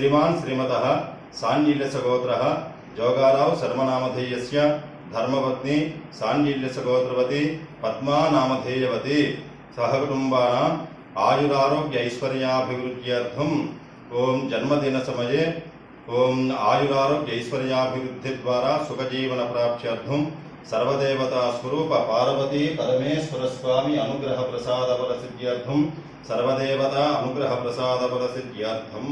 श्रीमान् श्रीमतः सान्निल्यसगोत्रः जोगाराव शर्मनामधेयस्य धर्मपत्नी सान्निल्यसगोत्रवती पद्मा नामधेयवती सहकुटुम्बानाम् आयुरारोग्य ऐश्वर्याभिवृद्ध्यर्थम् ओम जन्मदिन समये ओम आयुरारोग्य ऐश्वर्याभिवृद्धि द्वारा सुखजीवन प्राप्त्यर्थम सर्वदेवता स्वरूप पार्वती परमेश्वर स्वामी अनुग्रह प्रसाद बल सिद्ध्यर्थम सर्वदेवता अनुग्रह प्रसाद बल सिद्ध्यर्थम।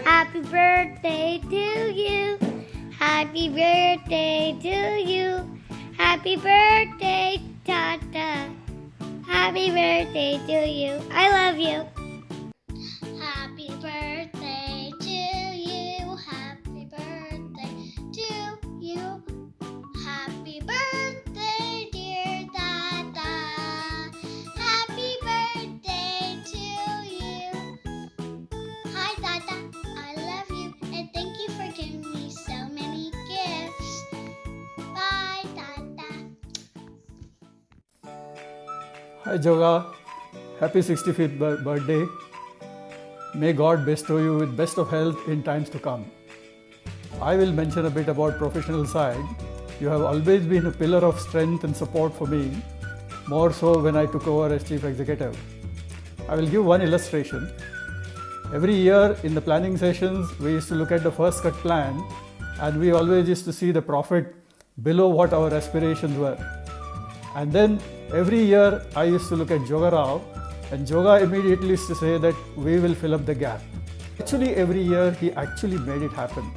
Happy birthday to you. Happy birthday to you. Happy birthday, Tata. Happy birthday to you. I love you. Happy birthday to you. Happy birthday to you. Happy birthday, dear Tata. Happy birthday to you. Hi, Tata. I love you and thank you for giving me so many gifts. Bye, Tata. Hi Joga, happy 65th birthday. May God bestow you with best of health in times to come. I will mention a bit about professional side. You have always been a pillar of strength and support for me, more so when I took over as Chief Executive. I will give one illustration. Every year in the planning sessions, we used to look at the first cut plan and we always used to see the profit below what our aspirations were. And then every year I used to look at Joga Rao and Joga immediately used to say that we will fill up the gap. Actually every year he actually made it happen.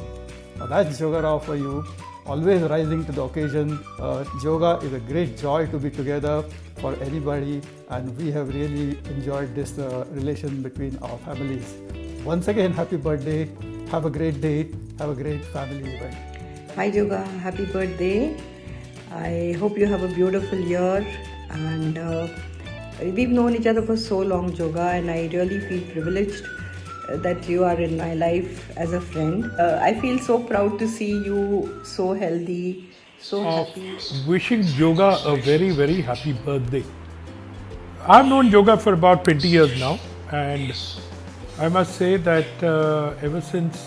Now that's Joga Rao for you, always rising to the occasion. Joga is a great joy to be together for anybody and we have really enjoyed this relation between our families. Once again, happy birthday, have a great day, have a great family event. Hi Joga, happy birthday. I hope you have a beautiful year and we've known each other for so long, Joga, and I really feel privileged that you are in my life as a friend. I feel so proud to see you so healthy, so happy. Wishing Joga a very, very happy birthday. I've known Joga for about 20 years now, and I must say that ever since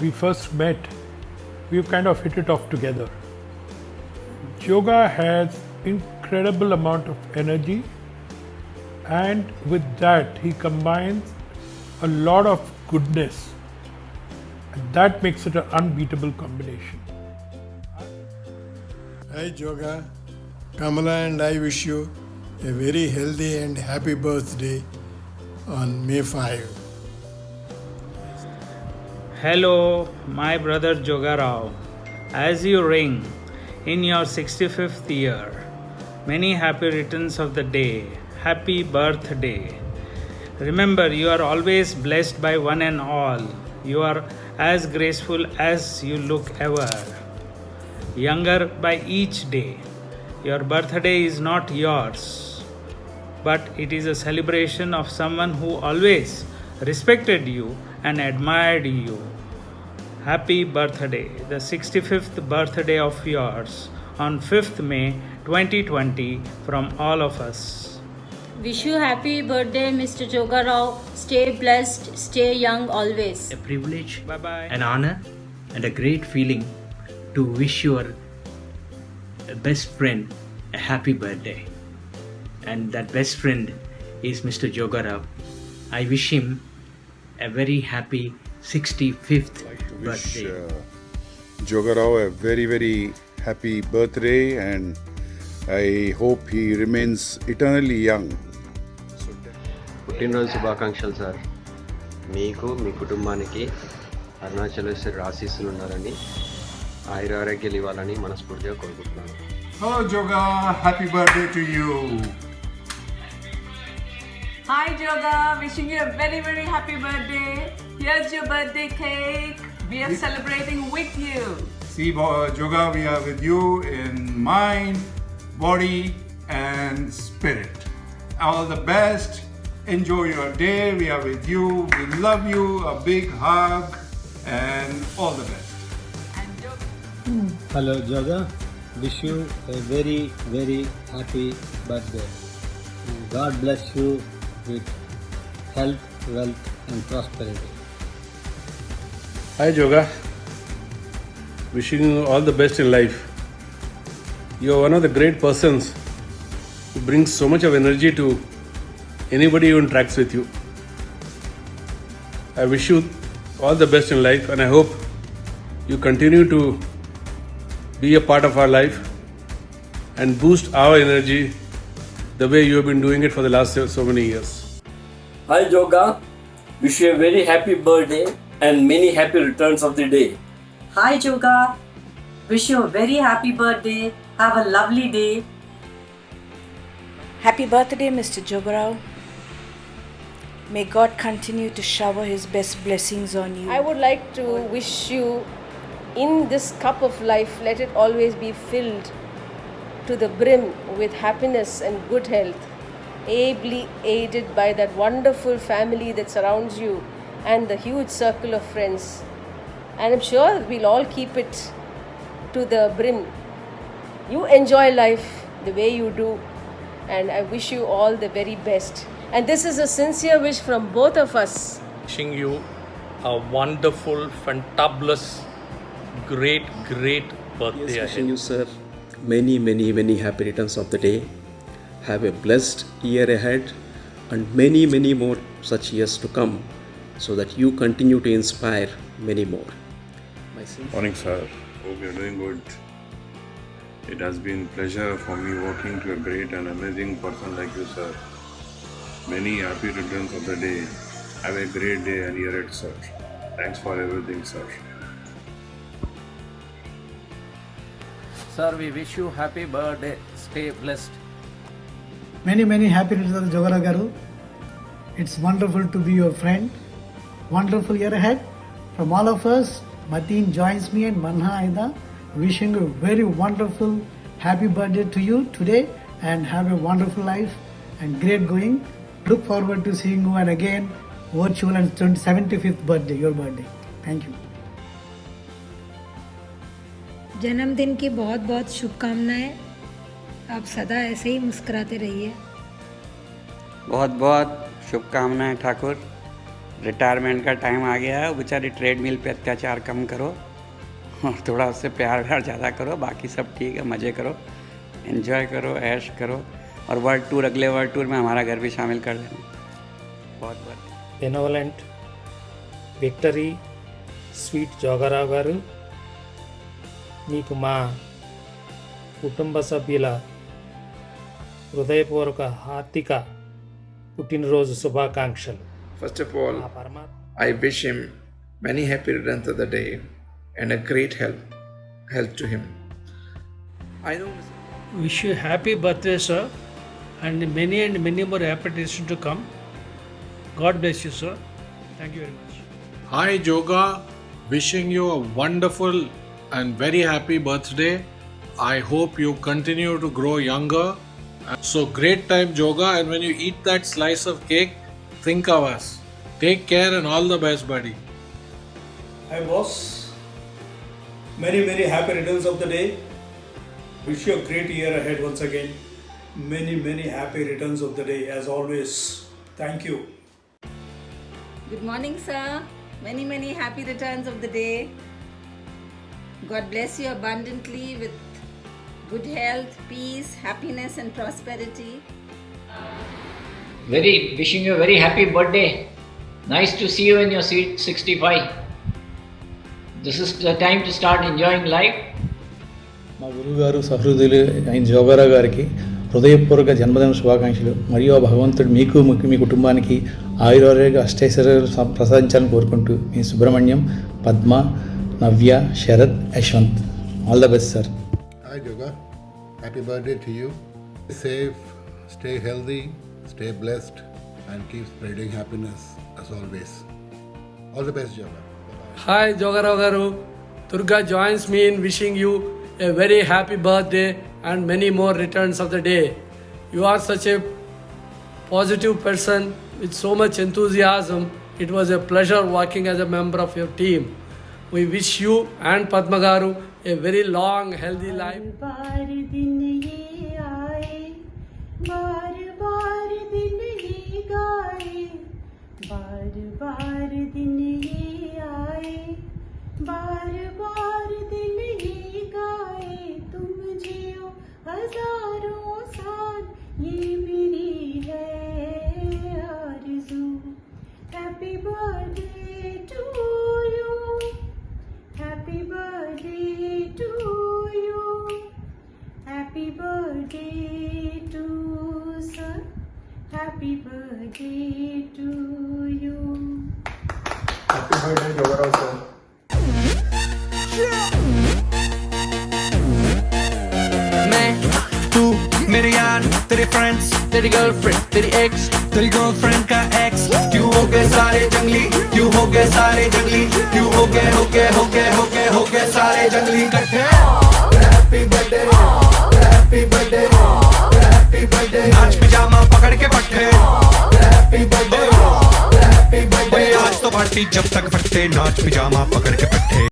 we first met, we've kind of hit it off together. Joga has incredible amount of energy, and with that he combines a lot of goodness, and that makes it an unbeatable combination. Hi Joga, Kamala and I wish you a very healthy and happy birthday on May 5. Hello, my brother Joga Rao. As you ring in your 65th year, many happy returns of the day. Happy birthday. Remember, you are always blessed by one and all. You are as graceful as you look ever. Younger by each day. Your birthday is not yours, but it is a celebration of someone who always respected you and admired you. Happy birthday, the 65th birthday of yours on 5th May 2020 from all of us. Wish you happy birthday, Mr. Joga Rao. Stay blessed, stay young always. A privilege, Bye-bye. an honor, and a great feeling to wish your best friend a happy birthday. And that best friend is Mr. Joga Rao. I wish him a very happy 65th birthday. Joga Rao a very, very happy birthday, and I hope he remains eternally young. పుట్టినరోజు శుభాకాంక్షలు sir. మీకు మీ కుటుంబానికి అరుణాచలేశ్వరి ఆశీస్సులు ఉన్నారని ఆయురారోగ్యాలు ఇవ్వాలని మనస్ఫూర్తిగా కోరుకుంటున్నాను. Hello Joga, happy birthday to you. Hi Joga, wishing you a very, very happy birthday. Here's your birthday cake. We are celebrating with you. See Joga, we are with you in mind, body and spirit. All the best. Enjoy your day. We are with you. We love you. A big hug and all the best. Hello Joga, wish you a very, very happy birthday. God bless you with health, wealth and prosperity. Hi Joga, wishing you all the best in life. You are one of the great persons who brings so much of energy to anybody who interacts with you. I wish you all the best in life and I hope you continue to be a part of our life and boost our energy the way you have been doing it for the last so many years. Hi Joga, wish you a very happy birthday and many happy returns of the day. Hi Joga, wish you a very happy birthday. Have a lovely day. Happy birthday, Mr. Jogarao. May God continue to shower His best blessings on you. I would like to wish you, in this cup of life, let it always be filled to the brim with happiness and good health, ably aided by that wonderful family that surrounds you and the huge circle of friends. And I'm sure we'll all keep it to the brim. You enjoy life the way you do, and I wish you all the very best. And this is a sincere wish from both of us. Wishing you a wonderful, fantabulous, great birthday. Yes, wishing you, sir, many happy returns of the day. Have a blessed year ahead and many more such years to come, so that you continue to inspire many more. Morning sir, hope you are doing good. It has been pleasure for me working to a great and amazing person like you, sir. Many happy returns of the day. Have a great day and year ahead, sir. Thanks for everything, sir. Sir, we wish you happy birthday. Stay blessed. Many happy returns, Jogarao Garu. It's wonderful to be your friend. Wonderful year ahead. From all of us, Mateen joins me and Manha Aida, wishing a very wonderful happy birthday to you today and have a wonderful life and great going. Look forward to seeing you and again virtual and 75th birthday, your birthday. Thank you. जन्मदिन की बहुत शुभकामनाएं. आप सदा ऐसे ही मुस्कुराते रहिए. बहुत शुभकामनाएं ठाकुर. रिटायरमेंट का टाइम आ गया है. बेचारी ट्रेडमिल पे अत्याचार कम करो और थोड़ा उससे प्यार ज़्यादा करो. बाकी सब ठीक है, मज़े करो, एंजॉय करो, ऐश करो. और वर्ल्ड टूर, अगले वर्ल्ड टूर में हमारा घर भी शामिल कर देना. बहुत बेनोवलेंट विक्टरी स्वीट जोगाराव गारू, మీకు మా కుటుంబ సభ్యుల హృదయపూర్వక హార్దిక పుట్టినరోజు శుభాకాంక్షలు. First of all, I wish him many happy returns of the day and a great health to him. I wish you happy birthday, sir, and many more happy days to come. God bless you, sir. Thank you very much. Hi Joga, wishing you a wonderful and very happy birthday. I hope you continue to grow younger. So great time Joga, and when you eat that slice of cake, think of us. Take care and all the best, buddy. Hi boss, many happy returns of the day. Wish you a great year ahead once again. Many happy returns of the day as always. Thank you. Good morning, sir. Many happy returns of the day. God bless you abundantly with good health, peace, happiness and prosperity. Wishing you a very happy birthday. Nice to see you in your 65. This is the time to start enjoying life. మా గురువుగారు సహృదయులు అయిన జోగారావు గారికి హృదయపూర్వక జన్మదిన శుభాకాంక్షలు. మరియు ఆ భగవంతుడు మీకు మీ కుటుంబానికి ఆయురారోగ్య అష్టైశ్వర్యాలు ప్రసాదించాలని కోరుకుంటూ మీ Subrahmanyam, Padma, Navya, Sarath, Yashwant. All the best sir. Hi Joga, happy birthday to you. Stay safe, stay healthy, stay blessed and keep spreading happiness as always. All the best Joga. Hi Jogarao Garu. Durga joins me in wishing you a very happy birthday and many more returns of the day. You are such a positive person with so much enthusiasm. It was a pleasure working as a member of your team. We wish you and Padma Garu a very long, healthy life. बार दिन ये आए, बार दिन ये गाए, बार दिन ये आए, बार बार दिल ये गाए तुम जियो हजारों साल ये मेरी है आरज़ू happy birthday to you happy birthday to you happy birthday to sir happy birthday to you happy birthday Jogarao sir मैं तू मेरे यार तेरे फ्रेंड्स तेरी गर्लफ्रेंड तेरी एक्स तेरी गर्लफ्रेंड का एक्स क्यों हो गए सारे जंगली क्यों हो गए सारे जंगली क्यों हो गए सारे जंगली इकट्ठे happy birthday happy birthday happy birthday नाच पिजामा पकड़ के पट्टे हैप्पी बर्थडे आज तो पार्टी जब तक फटते नाच पिजामा पकड़ के पट्टे